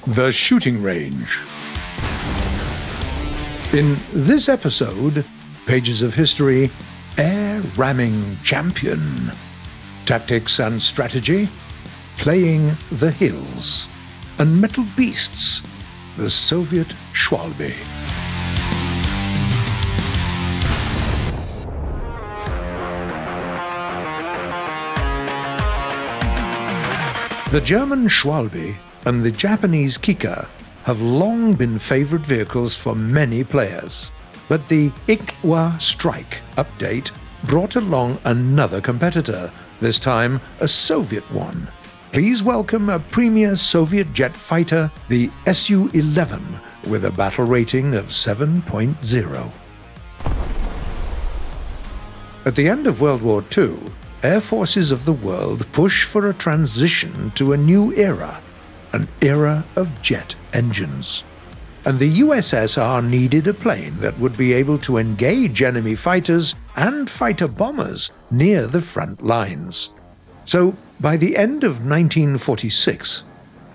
The Shooting Range. In this episode, Pages of History, Air Ramming Champion. Tactics and Strategy, Playing the Hills. And Metal Beasts, the Soviet Schwalbe. The German Schwalbe and the Japanese Kikka have long been favored vehicles for many players, but the Ichwa Strike update brought along another competitor, this time a Soviet one. Please welcome a premier Soviet jet fighter, the Su-11, with a battle rating of 7.0. At the end of World War II, air forces of the world push for a transition to a new era, an era of jet engines. And the USSR needed a plane that would be able to engage enemy fighters and fighter bombers near the front lines. So, by the end of 1946,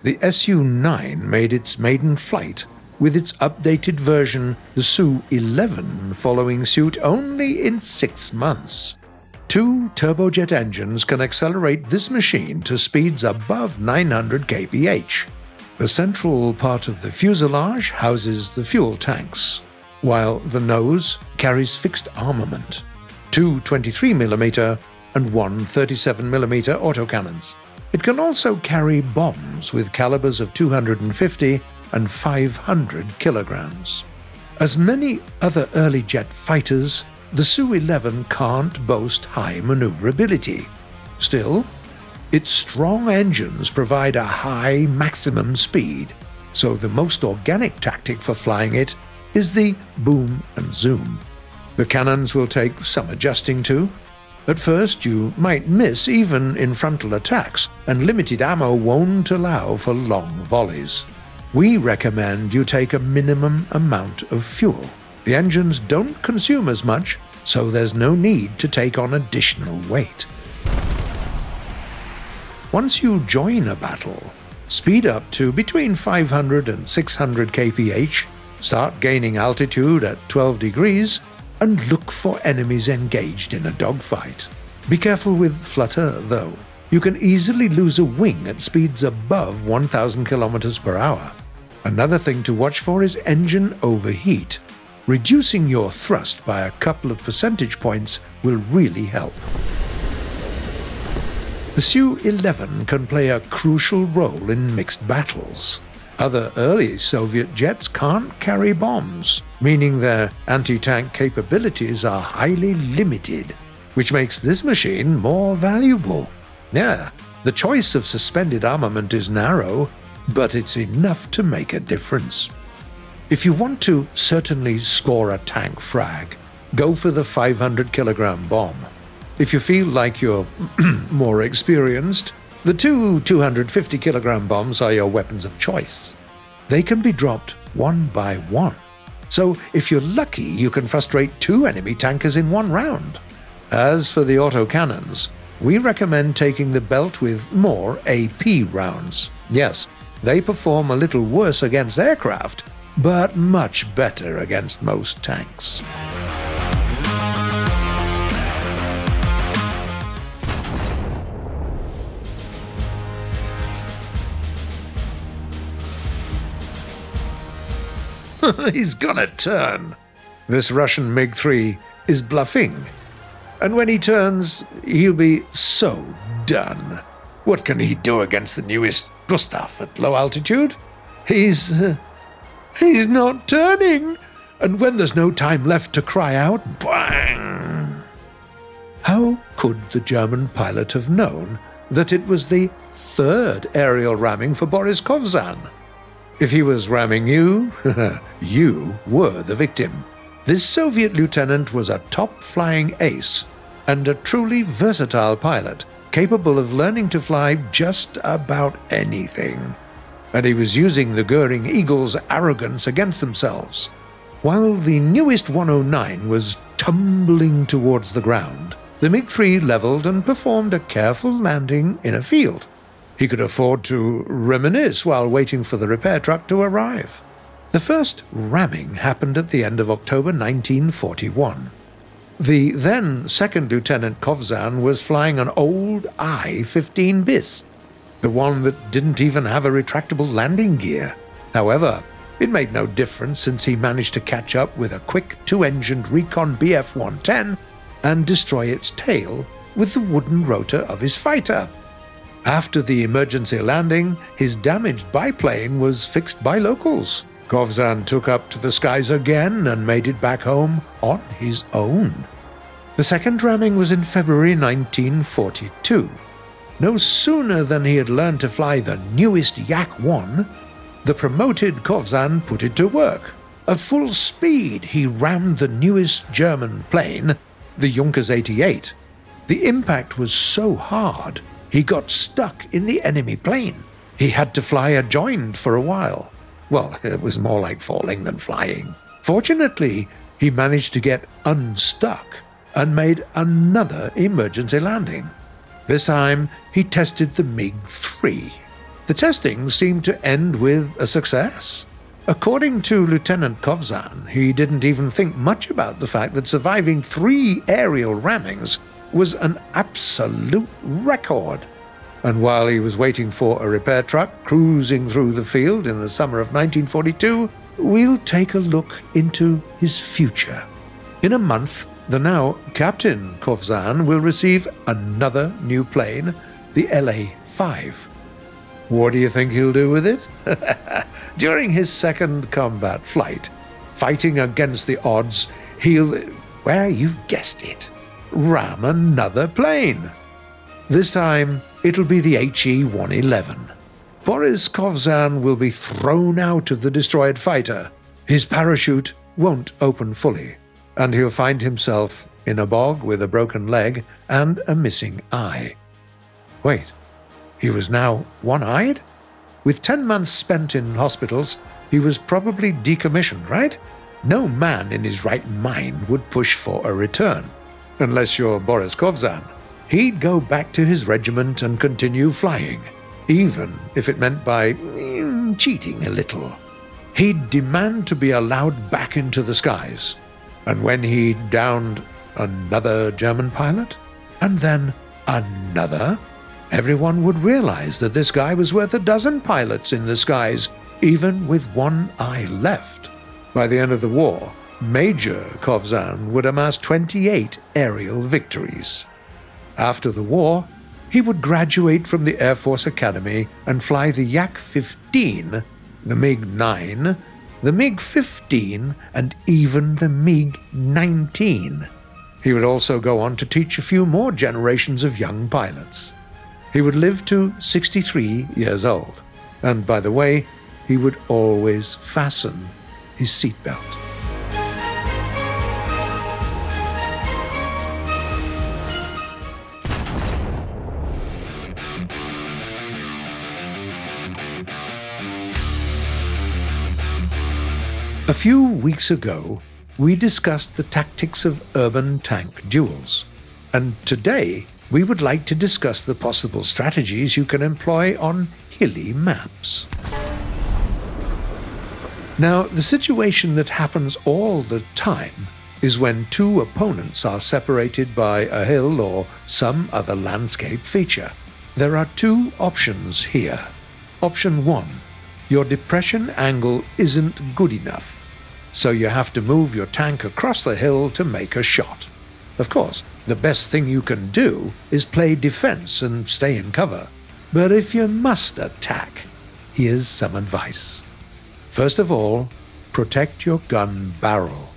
the Su-9 made its maiden flight, with its updated version, the Su-11, following suit only in 6 months. 2 turbojet engines can accelerate this machine to speeds above 900 kph. The central part of the fuselage houses the fuel tanks, while the nose carries fixed armament, 2 23mm and 1 37mm autocannons. It can also carry bombs with calibers of 250 and 500 kilograms. As many other early jet fighters, the Su-11 can't boast high maneuverability. Still, its strong engines provide a high maximum speed, so the most organic tactic for flying it is the boom and zoom. The cannons will take some adjusting to. At first, you might miss even in frontal attacks, and limited ammo won't allow for long volleys. We recommend you take a minimum amount of fuel. The engines don't consume as much, so there's no need to take on additional weight. Once you join a battle, speed up to between 500 and 600 kph, start gaining altitude at 12 degrees, and look for enemies engaged in a dogfight. Be careful with flutter, though. You can easily lose a wing at speeds above 1,000 km per hour. Another thing to watch for is engine overheat. Reducing your thrust by a couple of percentage points will really help. The Su-11 can play a crucial role in mixed battles. Other early Soviet jets can't carry bombs, meaning their anti-tank capabilities are highly limited, which makes this machine more valuable. Yeah, the choice of suspended armament is narrow, but it's enough to make a difference. If you want to certainly score a tank frag, go for the 500 kilogram bomb. If you feel like you're more experienced, the 2 250 kilogram bombs are your weapons of choice. They can be dropped one by one. So if you're lucky, you can frustrate 2 enemy tankers in 1 round. As for the autocannons, we recommend taking the belt with more AP rounds. Yes, they perform a little worse against aircraft, but much better against most tanks. He's gonna turn. This Russian MiG-3 is bluffing. And when he turns, he'll be so done. What can he do against the newest Gustav at low altitude? He's not turning. And when there's no time left to cry out, bang! How could the German pilot have known that it was the 3rd aerial ramming for Boris Kovzan? If he was ramming you, you were the victim. This Soviet lieutenant was a top-flying ace and a truly versatile pilot, capable of learning to fly just about anything. And he was using the Goering Eagles' arrogance against themselves. While the newest 109 was tumbling towards the ground, the MiG-3 leveled and performed a careful landing in a field. He could afford to reminisce while waiting for the repair truck to arrive. The first ramming happened at the end of October 1941. The then Second Lieutenant Kovzan was flying an old I-15 bis, the one that didn't even have a retractable landing gear. However, it made no difference since he managed to catch up with a quick two-engined Recon Bf-110 and destroy its tail with the wooden rotor of his fighter. After the emergency landing, his damaged biplane was fixed by locals. Kovzan took up to the skies again and made it back home on his own. The second ramming was in February 1942. No sooner than he had learned to fly the newest Yak-1, the promoted Kovzan put it to work. At full speed, he rammed the newest German plane, the Junkers 88. The impact was so hard, he got stuck in the enemy plane. He had to fly adjoined for a while. Well, it was more like falling than flying. Fortunately, he managed to get unstuck and made another emergency landing. This time, he tested the MiG-3. The testing seemed to end with a success. According to Lieutenant Kovzan, he didn't even think much about the fact that surviving 3 aerial rammings was an absolute record. And while he was waiting for a repair truck cruising through the field in the summer of 1942, we'll take a look into his future. In a month, the now Captain Kovzan will receive another new plane, the LA-5. What do you think he'll do with it? During his second combat flight, fighting against the odds, he'll, well, you've guessed it, ram another plane. This time, it'll be the HE-111. Boris Kovzan will be thrown out of the destroyed fighter. His parachute won't open fully, and he'll find himself in a bog with a broken leg and a missing eye. Wait, he was now one-eyed? With 10 months spent in hospitals, he was probably decommissioned, right? No man in his right mind would push for a return. Unless you're Boris Kovzan. He'd go back to his regiment and continue flying, even if it meant by cheating a little. He'd demand to be allowed back into the skies. And when he downed another German pilot, and then another, everyone would realize that this guy was worth a dozen pilots in the skies, even with one eye left. By the end of the war, Major Kovzan would amass 28 aerial victories. After the war, he would graduate from the Air Force Academy and fly the Yak-15, the MiG-9, the MiG-15, and even the MiG-19. He would also go on to teach a few more generations of young pilots. He would live to 63 years old, and by the way, he would always fasten his seatbelt. A few weeks ago, we discussed the tactics of urban tank duels, and today we would like to discuss the possible strategies you can employ on hilly maps. Now, the situation that happens all the time is when two opponents are separated by a hill or some other landscape feature. There are two options here. Option 1. Your depression angle isn't good enough, so you have to move your tank across the hill to make a shot. Of course, the best thing you can do is play defense and stay in cover. But if you must attack, here's some advice. First of all, protect your gun barrel.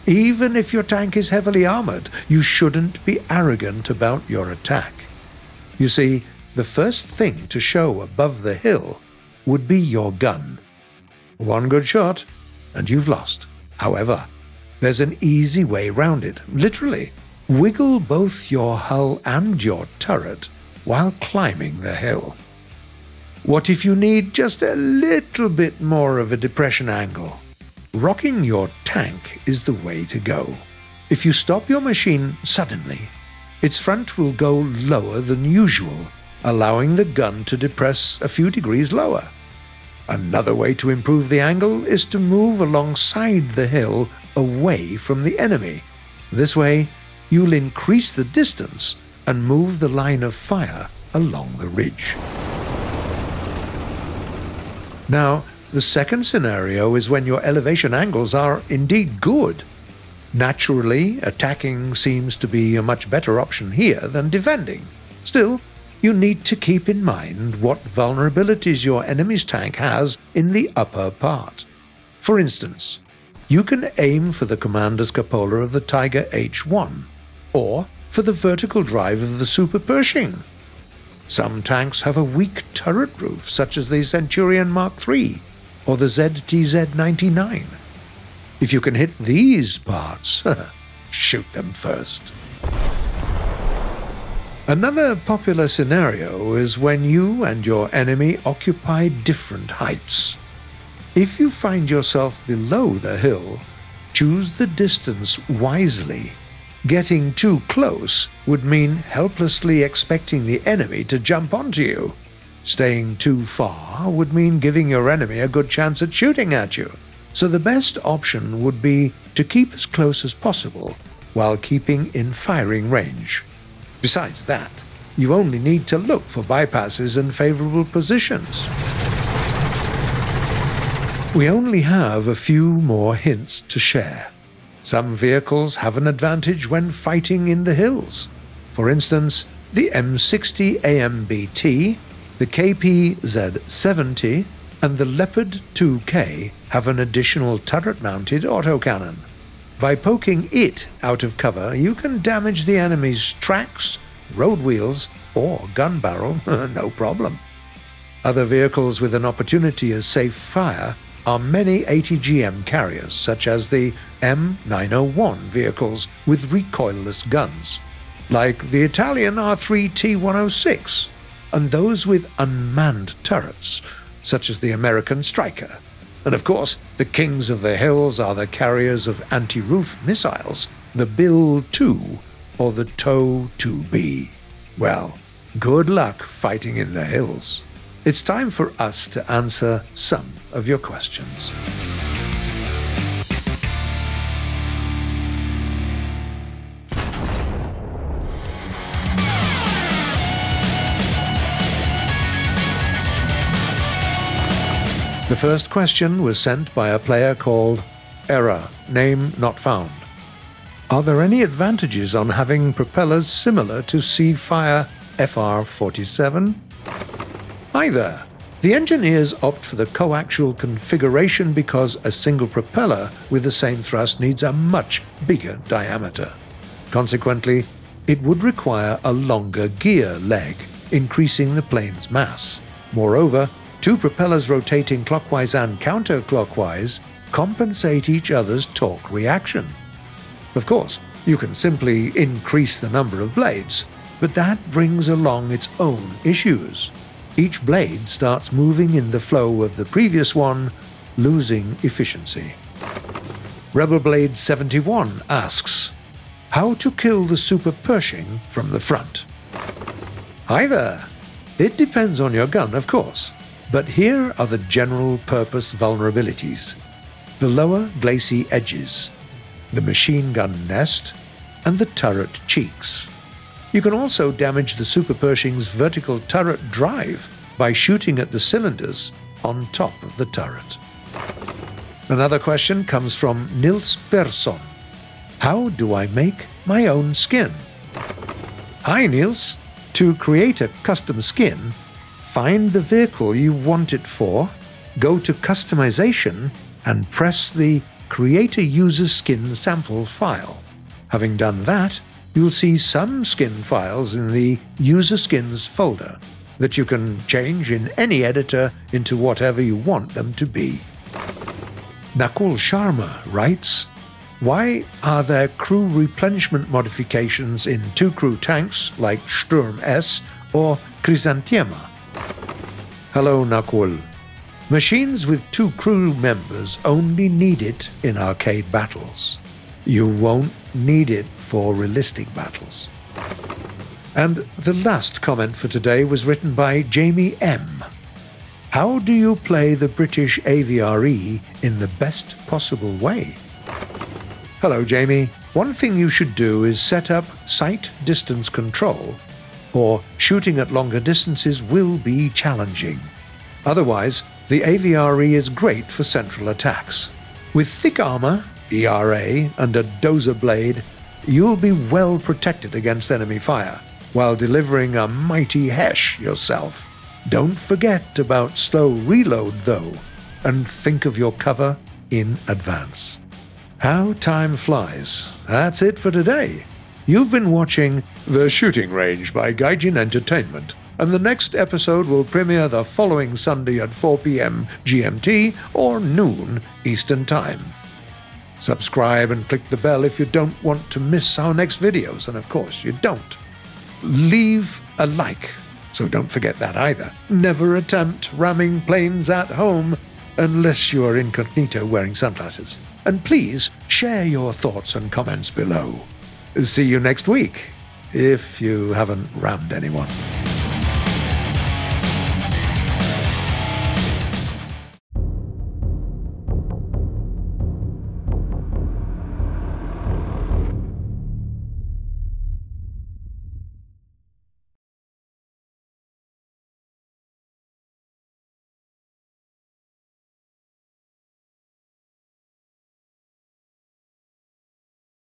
Even if your tank is heavily armored, you shouldn't be arrogant about your attack. You see, the first thing to show above the hill would be your gun. One good shot, and you've lost. However, there's an easy way round it. Literally, wiggle both your hull and your turret while climbing the hill. What if you need just a little bit more of a depression angle? Rocking your tank is the way to go. If you stop your machine suddenly, its front will go lower than usual, allowing the gun to depress a few degrees lower. Another way to improve the angle is to move alongside the hill away from the enemy. This way, you'll increase the distance and move the line of fire along the ridge. Now, the second scenario is when your elevation angles are indeed good. Naturally, attacking seems to be a much better option here than defending. Still, you need to keep in mind what vulnerabilities your enemy's tank has in the upper part. For instance, you can aim for the commander's cupola of the Tiger H1, or for the vertical drive of the Super Pershing. Some tanks have a weak turret roof, such as the Centurion Mark III or the ZTZ-99. If you can hit these parts, shoot them first. Another popular scenario is when you and your enemy occupy different heights. If you find yourself below the hill, choose the distance wisely. Getting too close would mean helplessly expecting the enemy to jump onto you. Staying too far would mean giving your enemy a good chance at shooting at you. So the best option would be to keep as close as possible while keeping in firing range. Besides that, you only need to look for bypasses and favorable positions. We only have a few more hints to share. Some vehicles have an advantage when fighting in the hills. For instance, the M60 AMBT, the KP-Z70, and the Leopard 2K have an additional turret-mounted autocannon. By poking it out of cover, you can damage the enemy's tracks, road wheels, or gun barrel, no problem. Other vehicles with an opportunity as safe fire are many ATGM carriers, such as the M901 vehicles with recoilless guns, like the Italian R3 T106, and those with unmanned turrets, such as the American Stryker. And of course, the kings of the hills are the carriers of anti-roof missiles, the Bill 2 or the TOW 2B. Well, good luck fighting in the hills. It's time for us to answer some of your questions. The first question was sent by a player called Error, name not found. Are there any advantages on having propellers similar to Seafire FR-47? Hi there. The engineers opt for the coaxial configuration because a single propeller with the same thrust needs a much bigger diameter. Consequently, it would require a longer gear leg, increasing the plane's mass. Moreover, two propellers rotating clockwise and counterclockwise compensate each other's torque reaction. Of course, you can simply increase the number of blades, but that brings along its own issues. Each blade starts moving in the flow of the previous one, losing efficiency. Rebel Blade 71 asks, how to kill the Super Pershing from the front? Hi there! It depends on your gun, of course, but here are the general purpose vulnerabilities. The lower glacis edges, the machine gun nest, and the turret cheeks. You can also damage the Super Pershing's vertical turret drive by shooting at the cylinders on top of the turret. Another question comes from Nils Persson. How do I make my own skin? Hi Nils! To create a custom skin, find the vehicle you want it for, go to Customization, and press the Create a User Skin Sample file. Having done that, you'll see some skin files in the User Skins folder that you can change in any editor into whatever you want them to be. Nakul Sharma writes, why are there crew replenishment modifications in two crew tanks like Sturm S or Chrysanthema? Hello Nakul. Machines with two crew members only need it in arcade battles. You won't need it for realistic battles. And the last comment for today was written by Jamie M. How do you play the British AVRE in the best possible way? Hello, Jamie. One thing you should do is set up sight distance control, or shooting at longer distances will be challenging. Otherwise, the AVRE is great for central attacks. With thick armor, ERA, and a dozer blade, you'll be well protected against enemy fire, while delivering a mighty hesh yourself. Don't forget about slow reload, though, and think of your cover in advance. How time flies. That's it for today. You've been watching The Shooting Range by Gaijin Entertainment, and the next episode will premiere the following Sunday at 4 p.m. GMT or noon Eastern Time. Subscribe and click the bell if you don't want to miss our next videos, and of course you don't. Leave a like, so don't forget that either. Never attempt ramming planes at home unless you are incognito wearing sunglasses. And please share your thoughts and comments below. See you next week, if you haven't rammed anyone.